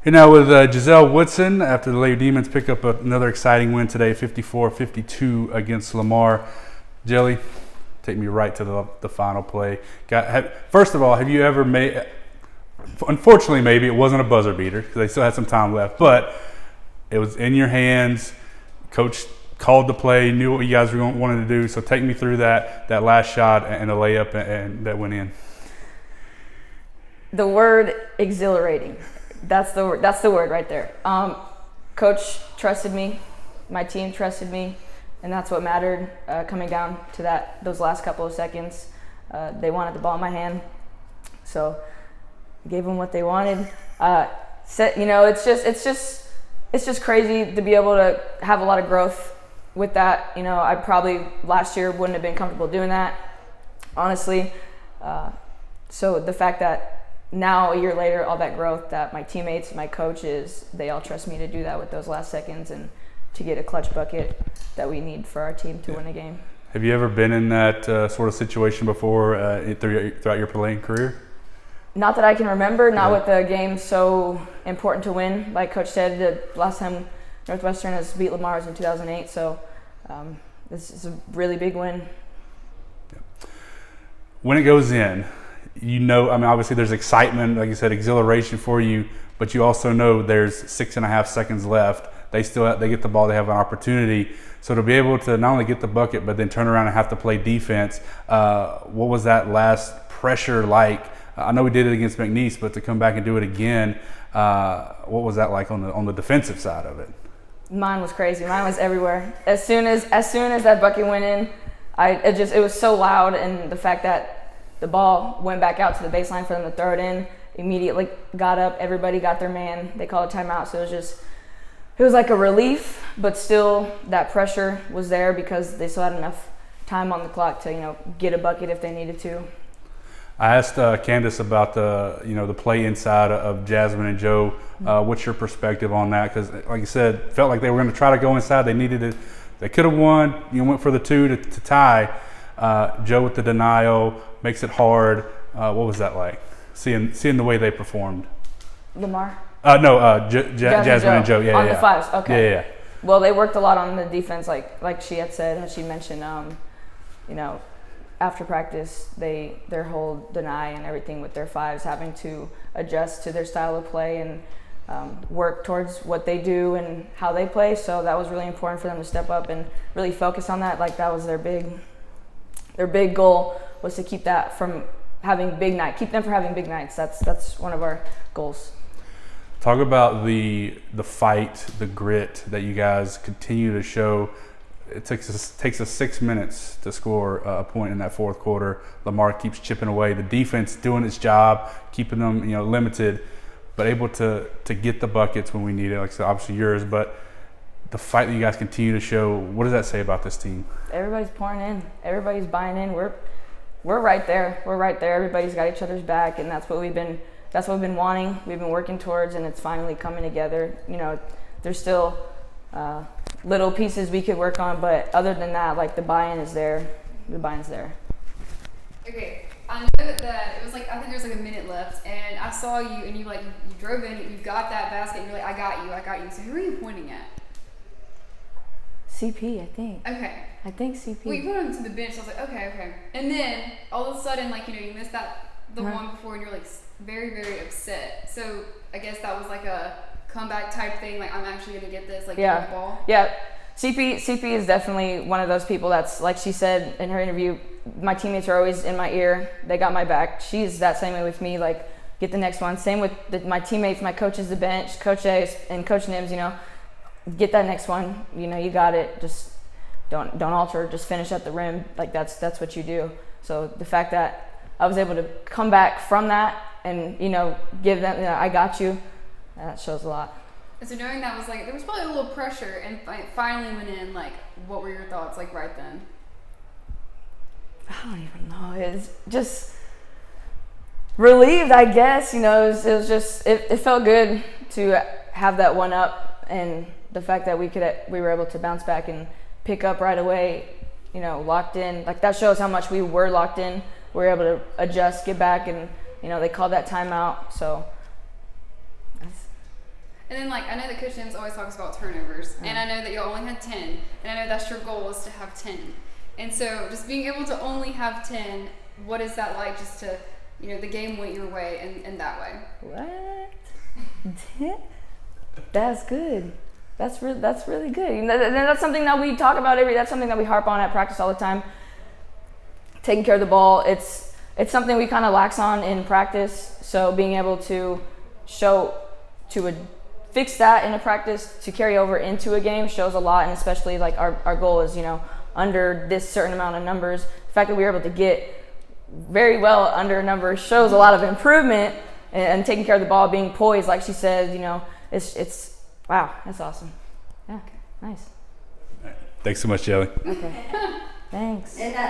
Here now with Jiselle Woodson after the Lady Demons pick up another exciting win today, 54-52 against Lamar. Jelly, take me right to the final play. First of all, have you ever made? Unfortunately, maybe it wasn't a buzzer beater because they still had some time left, but it was in your hands. Coach called the play, knew what you guys wanted to do. So take me through that last shot and the layup and that went in. The word exhilarating. That's the word right there. Coach trusted me, my team trusted me, and that's what mattered. Coming down to those last couple of seconds, they wanted the ball in my hand, so I gave them what they wanted. It's just crazy to be able to have a lot of growth with that. I probably last year wouldn't have been comfortable doing that, honestly. So the fact that now, a year later, all that growth, that my teammates, my coaches, they all trust me to do that with those last seconds and to get a clutch bucket that we need for our team to win a game. Have you ever been in that sort of situation before throughout your playing career? Not that I can remember, not with a game so important to win. Like Coach said, the last time Northwestern has beat Lamar was in 2008, so this is a really big win. When it goes in, obviously there's excitement, like you said, exhilaration for you, but you also know there's 6.5 seconds left. They get the ball, they have an opportunity. So to be able to not only get the bucket, but then turn around and have to play defense, what was that last pressure like? I know we did it against McNeese, but to come back and do it again, what was that like on the defensive side of it? Mine was crazy. Mine was everywhere. As soon as that bucket went in, it was so loud, and the fact that the ball went back out to the baseline for them to throw it in, immediately got up, everybody got their man, they called a timeout, so it was like a relief, but still that pressure was there because they still had enough time on the clock to, get a bucket if they needed to. I asked Candace about the play inside of Jasmine and Joe. What's your perspective on that? Because like you said, felt like they were going to try to go inside. They needed it. They could have won. Went for the 2 to tie. Joe with the denial makes it hard. What was that like? Seeing the way they performed. Lamar? Jasmine and Joe. On the fives. Okay. Yeah. Well, they worked a lot on the defense, like she had said, as she mentioned. After practice, their whole deny and everything with their fives, having to adjust to their style of play and work towards what they do and how they play. So that was really important for them to step up and really focus on that. Like that was their big goal, was to keep that from having big night. Keep them from having big nights. That's one of our goals. Talk about the fight, the grit that you guys continue to show. It takes us 6 minutes to score a point in that fourth quarter. Lamar keeps chipping away. The defense doing its job, keeping them limited, but able to get the buckets when we need it. Like I said, obviously yours, but the fight that you guys continue to show, what does that say about this team? Everybody's pouring in. Everybody's buying in. We're right there. We're right there. Everybody's got each other's back, and that's what we've been wanting. We've been working towards, and it's finally coming together. There's still little pieces we could work on, but other than that, like the buy-in is there. The buy-in's there. Okay, I know that it was I think there's a minute left, and I saw you, and you drove in, you got that basket, and you're like, I got you. So who are you pointing at? CP, I think. Okay. I think CP. Well, you put him to the bench. So I was like, okay. And then all of a sudden, you missed the one before, and you're very, very upset. So I guess that was a comeback type thing. I'm actually gonna get this. Yeah. The ball. Yeah. CP is definitely one of those people that's, like she said in her interview, my teammates are always in my ear. They got my back. She's that same way with me. Get the next one. Same with my teammates, my coaches, the bench, Coach A and Coach Nims. Get that next one. You got it. Just don't alter. Just finish at the rim. That's what you do. So the fact that I was able to come back from that and give them, I got you. That shows a lot. So knowing that was there was probably a little pressure, and finally went in. What were your thoughts right then? I don't even know. It's just relieved, I guess. It was just it felt good to have that one up, and the fact that we were able to bounce back and pick up right away. Locked in. That shows how much we were locked in. We were able to adjust, get back, and they called that timeout. So And then, like, I know that Coach Sims always talks about turnovers, and I know that you only had 10, and I know that's your goal is to have 10. And so just being able to only have 10, what is that like just to, you know, the game went your way in that way? What? That's good. That's really good. And that's something that we talk about that's something that we harp on at practice all the time. Taking care of the ball, it's something we kind of lax on in practice. So being able to fix that in a practice to carry over into a game shows a lot, and especially like our goal is, you know, under this certain amount of numbers. The fact that we were able to get very well under a number shows a lot of improvement, and taking care of the ball, being poised, like she said, you know, it's wow, that's awesome. Yeah, nice. Thanks so much, Jelly. Okay, thanks.